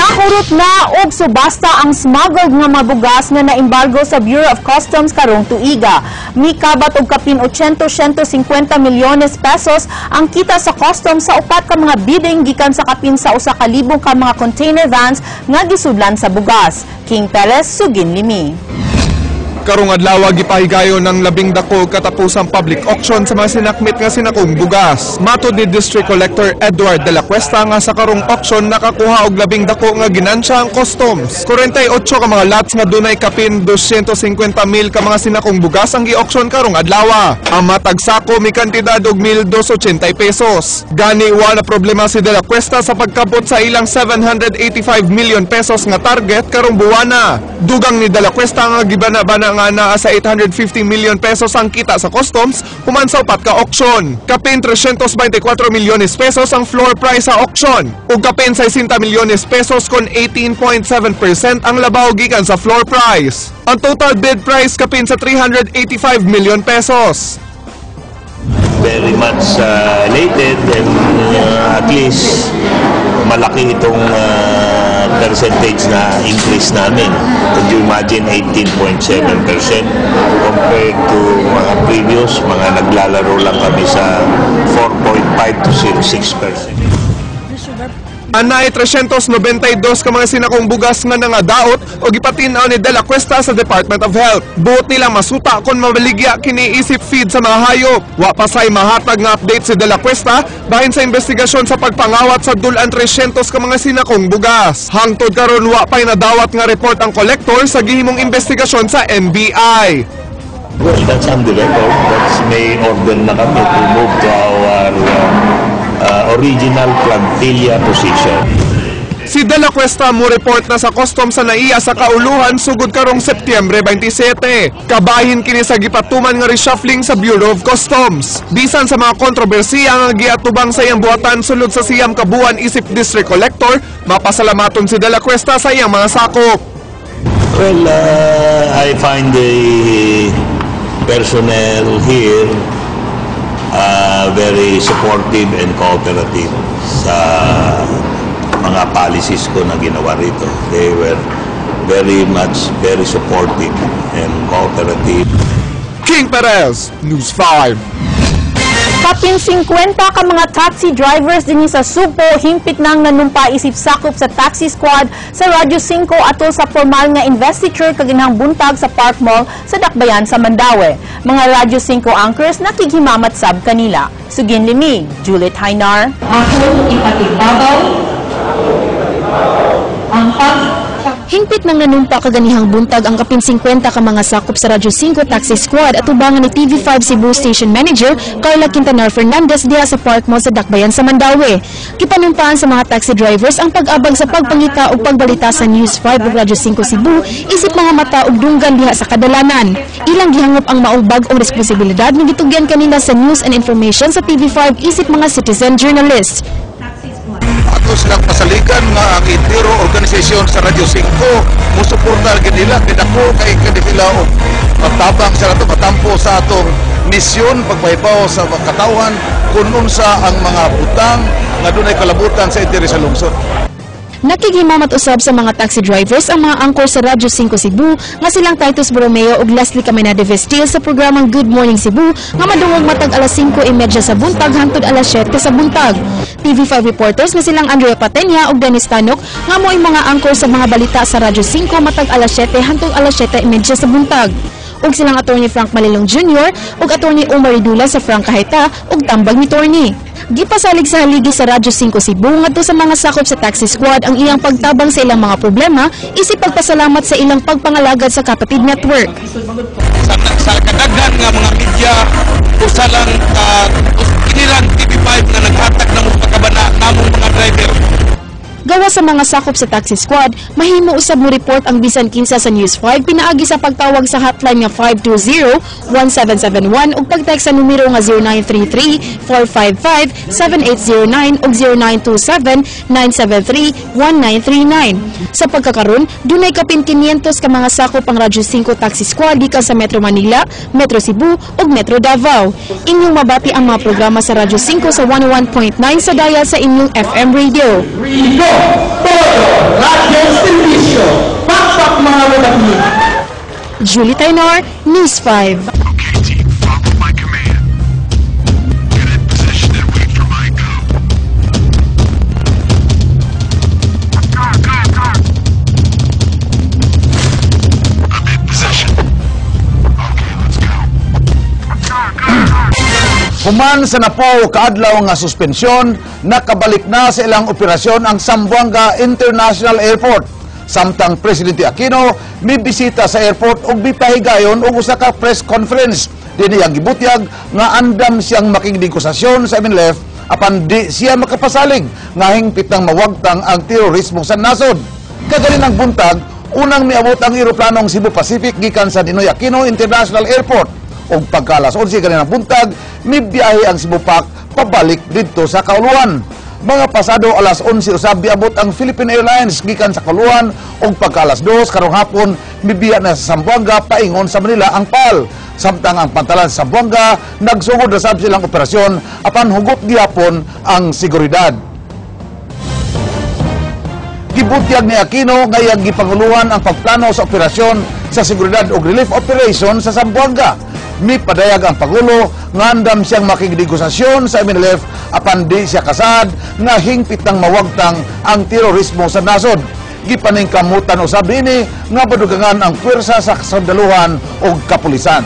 Nahurot na og subasta ang smuggled nga mabugas nga naembargo sa Bureau of Customs karong tuiga. Mikabat og kapin 800-150 milyones pesos ang kita sa customs sa upat ka mga bidding gikan sa kapin sa 1,000 ka mga container vans nga gisudlan sa bugas. King Perez, Sugin Limi. Karong adlaw gipahigayon ng 12 katapusang public auction sa mga sinakmit nga sinakong bugas. Matod ni District Collector Edward de la Cuesta nga sa karong auction nakakuha og 12 nga ginansya ang customs. 48 ka mga lots nga dunay kapin 250,000 ka mga sinakong bugas ang gi-auction karong adlaw. Ang matag sako may kantidad og 1,280 pesos. Gani wa na problema si de la Cuesta sa pagkabot sa ilang 785 million pesos nga target karong buwana. Dugang ni de la Cuesta nga gibana-bana nga naa sa 850 million pesos ang kita sa customs human sa upat ka auction. Kapin 324 milyones pesos ang floor price sa auction ug kapin 60 milyones pesos kon 18.7% ang labaw gikan sa floor price. Ang total bid price kapin sa 385 million pesos. Very much elated and at least malaki itong percentage na increase namin. Could you imagine 18.7% compared to mga previous, mga naglalaro lang kami sa 4.5 to 6%. Anay 392 ka mga sinakong bugas nga nangadaot o gipatinaw ni de la Cuesta sa Department of Health. Buot nila masuta kon mabaligya kini isip feed sa mga hayop. Wa pa say mahatag nga update si de la Cuesta bahin sa investigasyon sa pagpangawat sa dulan 300 ka mga sinakong bugas. Hangtod karon wa pay nadawat nga report ang collector sa gihimong investigasyon sa NBI. Well, that's on the record. That's may order na kami to move to our original plantilla position. Si de la Cuesta mo report na sa customs sa naiya sa kauluhan sugod karong Setyembre 27. Kabahin kini sa gipatuman nga reshuffling sa Bureau of Customs. Bisan sa mga kontrobersiya nga giatubang sa iyang buhatan sulod sa siyam kabuan isip District Collector, mapasalamaton si de la Cuesta sa iyang mga sakop. Well, I find the personnel here very supportive and cooperative sa mga policies ko na ginawa rito. They were very supportive and cooperative. King Perez, News 5. Kapin 50 ka mga taxi drivers dinhi sa Subo hingpit nang nanumpa isip sakop sa taxi squad sa Radyo 5 ato sa formal nga investiture kaginhang buntag sa Park Mall sa Dakbayan sa Mandaue. Mga Radyo 5 anchors nakighimamat sab kanila. Sugin Limi, Juliet Hainar. Ako ipatibabaw ang Hingpit nang nanumpa kaganihang buntag ang kapin 50 ka mga sakop sa Radyo 5 Taxi Squad at ubangan ni TV5 Cebu Station Manager Carla Quintanar Fernandez diha sa Park Mall sa Dakbayan sa Mandaue. Kipanumpaan sa mga taxi drivers ang pag-abag sa pagpangita ug pagbalita sa News 5 ug Radyo 5 Cebu isip mga mata ug dunggan diha sa kadalanan. Ilang gihangop ang maong bag-ong responsibilidad nga gitugyan kanila sa news and information sa TV5 isip mga citizen journalists. Ato silang pasaligan nga ang itiro organisasyon sa Radyo 5 musuportar gid nila pinako kay kanila og matabang sa ato matampo sa atong misyon pagpahibaw sa katawhan kun unsa ang mga butang nga dunay kalabutan sa interes sa lungsod. Nakighimamat usab sa mga taxi drivers ang mga angkor sa Radyo 5 Cebu nga silang Titus Borromeo ug Leslie Caminada Vestil sa programang Good Morning Cebu nga madungog matag alas 5:30 sa buntag hangtod alas 7 sa buntag. TV5 reporters nga silang Andrea Patenya ug Dennis Tanok nga mo'y mga angkor sa mga balita sa Radyo 5 matag alas 7 hangtod alas 7:30 sa buntag. Ug silang Attorney Frank Malilong Jr. ug Attorney Omar Ridula sa Frank Kahita ug tambag ni Torny. Gipasalig sa haligi sa Radyo 5 Cebu ngadto sa mga sakop sa taxi squad ang iyang pagtabang sa ilang mga problema isip pagpasalamat sa ilang pagpangalagad sa Kapatid Network. Sa kadaghan nga mga media usa lang kinilang TV5 na naghatag ng pagkabana namong mga driver. Gawa sa mga sakop sa taxi squad, mahimo usab mo report ang bisan kinsa sa News 5 pinaagi sa pagtawag sa hotline nga 520-1771 ug pag-text sa numero nga 0933-455-7809 ug 0927-973-1939. Sa pagkakaroon, dunay kapin 500 ka mga sakop ang Radyo 5 Taxi Squad gikan sa Metro Manila, Metro Cebu ug Metro Davao. Inyong mabati ang mga programa sa Radyo 5 sa 101.9 sa dial sa inyong FM radio. Todo, Julie Tainor, News 5. Okay, team, follow my command. Get in position and wait for my go. Go, go, go! I'm in position. Okay, let's go. Go, go, go! Human sa napo kaadlaw nga suspensyon, nakabalik na sa ilang operasyon ang Zamboanga International Airport. Samtang Presidente Aquino mibisita sa airport ug bipahigayon og usa ka press conference. Dinhi ang gibutyag nga andam siyang makigdegosasyon sa MNLF apan di siya makapasalig nga hingpit nang mawagtang ang terorismo sa nasod. Kagalinang buntag, unang miabot ang eroplanong Cebu Pacific gikan sa Ninoy Aquino International Airport. Og pagka alas 11 kaninang buntag, mibiyahe ang Cebu Pac pabalik didto sa Kauluan. Mga pasado alas 11 usab biabot ang Philippine Airlines gikan sa Kauluan og pagka alas 2 karong hapon mibiya na sa Zamboanga paingon sa Manila ang PAL. Samtang ang pantalan sa Zamboanga nagsugod na sab silang operasyon apan hugot gihapon ang seguridad. Gibutyag ni Aquino nga iyang gipanguluhan ang pagplano sa operasyon sa seguridad ug relief operation sa Zamboanga. Mipadayag ang Pangulo nga andam siyang makigdegosasyon sa MNLF apan di siya kasad nga hingpit nang mawagtang ang terorismo sa nasod. Gipaningkamutan usab ini nga badugangan ang pwersa sa sandaluhan ug kapulisan.